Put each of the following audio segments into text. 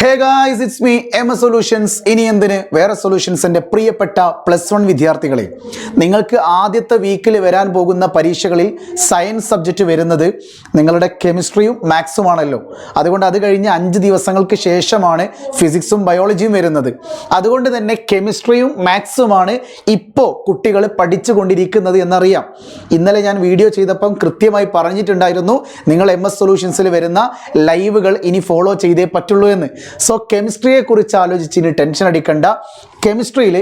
Hey guys, it's me M solutions. ഇനി എന്തിന് വേറെ സൊല്യൂഷൻസിൻ്റെ പ്രിയപ്പെട്ട +1 വിദ്യാർത്ഥികളെ, നിങ്ങൾക്ക് ആദ്യത്തെ വീക്കിൽ വരാൻ പോകുന്ന പരീക്ഷകളിൽ സയൻസ് സബ്ജക്റ്റ് വരുന്നത് നിങ്ങളുടെ കെമിസ്ട്രിയും മാത്സുമാണല്ലോ. അതുകൊണ്ട് അത് കഴിഞ്ഞ് 5 ദിവസങ്ങൾക്ക് ശേഷമാണ് ഫിസിക്സും ബയോളജിയും വരുന്നത്. അതുകൊണ്ട് തന്നെ കെമിസ്ട്രിയും മാത്സുമാണ് ഇപ്പോൾ കുട്ടികൾ പഠിച്ചു കൊണ്ടിരിക്കുന്നത് എന്നറിയാം. ഇന്നലെ ഞാൻ വീഡിയോ ചെയ്തപ്പം കൃത്യമായി പറഞ്ഞിട്ടുണ്ടായിരുന്നു, നിങ്ങൾ MS സൊല്യൂഷൻസിൽ വരുന്ന ലൈവുകൾ ഇനി ഫോളോ ചെയ്തേ പറ്റുള്ളൂ എന്ന്. സോ കെമിസ്ട്രിയെ കുറിച്ച് ആലോചിച്ച് ഇനി ടെൻഷൻ അടിക്കണ്ട. കെമിസ്ട്രിയിൽ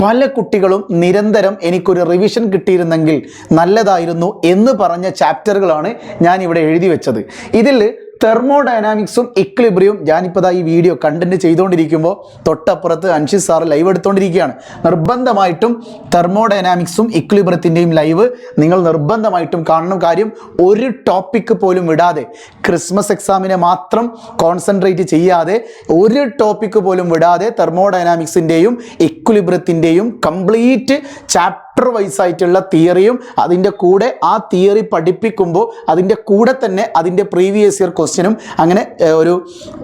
പല കുട്ടികളും നിരന്തരം എനിക്കൊരു റിവിഷൻ കിട്ടിയിരുന്നെങ്കിൽ നല്ലതായിരുന്നു എന്ന് പറഞ്ഞ ചാപ്റ്ററുകളാണ് ഞാൻ ഇവിടെ എഴുതി വെച്ചത്. ഇതിൽ തെർമോഡൈനാമിക്സും ഇക്വിലിബ്രിയം, ഞാനിപ്പോൾ ഈ വീഡിയോ കണ്ടന്റ് ചെയ്തുകൊണ്ടിരിക്കുമ്പോൾ തൊട്ടപ്പുറത്ത് അൻഷിത് സാറ് ലൈവ് എടുത്തുകൊണ്ടിരിക്കുകയാണ്. നിർബന്ധമായിട്ടും തെർമോഡൈനാമിക്സും ഇക്വിലിബ്രിയത്തിൻ്റെയും ലൈവ് നിങ്ങൾ നിർബന്ധമായിട്ടും കാണണം. കാര്യം ഒരു ടോപ്പിക്ക് പോലും വിടാതെ, ക്രിസ്മസ് എക്സാമിനെ മാത്രം കോൺസെൻട്രേറ്റ് ചെയ്യാതെ, ഒരു ടോപ്പിക്ക് പോലും വിടാതെ തെർമോഡൈനാമിക്സിൻ്റെയും ഇക്വിലിബ്രിയത്തിൻ്റെയും കംപ്ലീറ്റ് ചാപ്റ്റർ വൈസ് ആയിട്ടുള്ള തിയറിയും അതിൻ്റെ കൂടെ ആ തിയറി പഠിപ്പിക്കുമ്പോൾ അതിൻ്റെ കൂടെ തന്നെ അതിൻ്റെ പ്രീവിയസ് ഇയർ ക്വസ്റ്റ്യനും, അങ്ങനെ ഒരു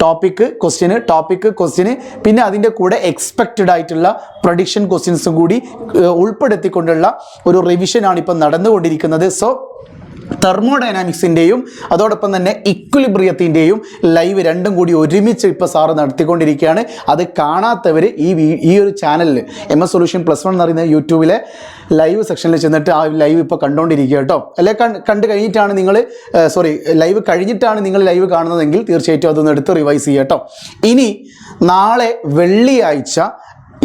ടോപ്പിക്ക് ക്വസ്റ്റ്യന് പിന്നെ അതിൻ്റെ കൂടെ എക്സ്പെക്റ്റഡ് ആയിട്ടുള്ള പ്രഡിക്ഷൻ ക്വസ്റ്റ്യൻസും കൂടി ഉൾപ്പെടുത്തിക്കൊണ്ടുള്ള ഒരു റിവിഷനാണ് ഇപ്പം നടന്നുകൊണ്ടിരിക്കുന്നത്. സോ തെർമോഡൈനാമിക്സിൻ്റെയും അതോടൊപ്പം തന്നെ ഇക്വിലിബ്രിയത്തിൻ്റെയും ലൈവ് രണ്ടും കൂടി ഒരുമിച്ച് ഇപ്പോൾ സാറ് നടത്തിക്കൊണ്ടിരിക്കുകയാണ്. അത് കാണാത്തവർ ഈ ഒരു ചാനലിൽ MS സൊല്യൂഷൻ +1 എന്ന് പറയുന്ന യൂട്യൂബിലെ ലൈവ് സെക്ഷനിൽ ചെന്നിട്ട് ആ ലൈവ് ഇപ്പോൾ കണ്ടുകൊണ്ടിരിക്കുക കേട്ടോ. അല്ലെ കണ്ടു കഴിഞ്ഞിട്ടാണ് നിങ്ങൾ ലൈവ് കഴിഞ്ഞിട്ടാണ് നിങ്ങൾ ലൈവ് കാണുന്നതെങ്കിൽ തീർച്ചയായിട്ടും അതൊന്ന് എടുത്ത് റിവൈസ് ചെയ്യുക കേട്ടോ. ഇനി നാളെ വെള്ളിയാഴ്ച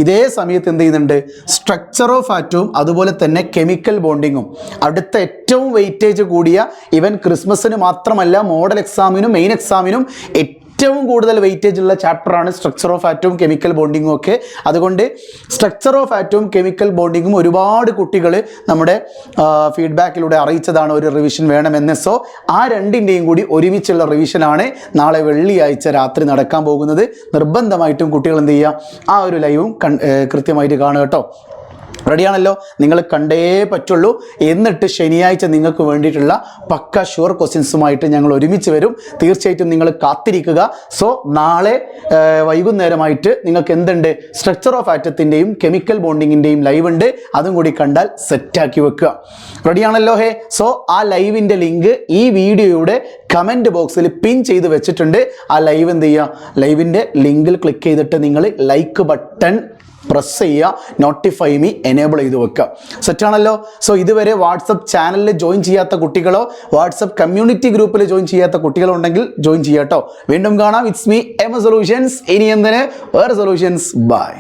ഇതേ സമയത്ത് എന്ത് ചെയ്യുന്നുണ്ട്, സ്ട്രക്ചർ ഓഫ് ആറ്റവും അതുപോലെ തന്നെ കെമിക്കൽ ബോണ്ടിങ്ങും, അടുത്ത ഏറ്റവും വെയിറ്റേജ് കൂടിയ ഈവൻ ക്രിസ്മസിന് മാത്രമല്ല മോഡൽ എക്സാമിനും മെയിൻ എക്സാമിനും ഏറ്റവും കൂടുതൽ വെയിറ്റേജ് ഉള്ള ചാപ്റ്ററാണ് സ്ട്രക്ചർ ഓഫ് ആറ്റവും കെമിക്കൽ ബോണ്ടിങ്ങും ഒക്കെ. അതുകൊണ്ട് സ്ട്രക്ചർ ഓഫ് ആറ്റവും കെമിക്കൽ ബോണ്ടിങ്ങും ഒരുപാട് കുട്ടികൾ നമ്മുടെ ഫീഡ്ബാക്കിലൂടെ അറിയിച്ചതാണ് ഒരു റിവിഷൻ വേണമെന്ന്. സോ ആ രണ്ടിൻ്റെയും കൂടി ഒരുമിച്ചുള്ള റിവിഷനാണ് നാളെ വെള്ളിയാഴ്ച രാത്രി നടക്കാൻ പോകുന്നത്. നിർബന്ധമായിട്ടും കുട്ടികൾ എന്ത് ചെയ്യുക, ആ ഒരു ലൈവും കൃത്യമായിട്ട് കാണുക കേട്ടോ. റെഡിയാണല്ലോ? നിങ്ങൾ കണ്ടേ പറ്റുള്ളൂ. എന്നിട്ട് ശനിയാഴ്ച നിങ്ങൾക്ക് വേണ്ടിയിട്ടുള്ള പക്ക ഷുവർ ക്വസ്റ്റ്യൻസുമായിട്ട് ഞങ്ങൾ ഒരുമിച്ച് വരും. തീർച്ചയായിട്ടും നിങ്ങൾ കാത്തിരിക്കുക. സോ നാളെ വൈകുന്നേരമായിട്ട് നിങ്ങൾക്ക് എന്തുണ്ട്, സ്ട്രക്ചർ ഓഫ് ആറ്റത്തിൻ്റെയും കെമിക്കൽ ബോണ്ടിങ്ങിൻ്റെയും ലൈവ് ഉണ്ട്. അതും കൂടി കണ്ടാൽ സെറ്റാക്കി വെക്കുക. റെഡിയാണല്ലോ? സോ ആ ലൈവിൻ്റെ ലിങ്ക് ഈ വീഡിയോയുടെ കമൻറ്റ് ബോക്സിൽ പിൻ ചെയ്ത് വെച്ചിട്ടുണ്ട്. ആ ലൈവ് എന്ത് ചെയ്യുക, ലൈവിൻ്റെ ലിങ്കിൽ ക്ലിക്ക് ചെയ്തിട്ട് നിങ്ങൾ ലൈക്ക് ബട്ടൺ പ്രസ് ചെയ്യുക, നോട്ടിഫൈ മീ എനേബിൾ ചെയ്ത് വെക്കുക. സെറ്റാണല്ലോ? സോ ഇതുവരെ വാട്സപ്പ് ചാനലിൽ ജോയിൻ ചെയ്യാത്ത കുട്ടികളോ വാട്സപ്പ് കമ്മ്യൂണിറ്റി ഗ്രൂപ്പിൽ ജോയിൻ ചെയ്യാത്ത കുട്ടികളോ ഉണ്ടെങ്കിൽ ജോയിൻ ചെയ്യാം കേട്ടോ. വീണ്ടും കാണാം. It's me MS solutions. ഇനി എന്തിന് വേറെ സൊല്യൂഷൻസ്. ബൈ.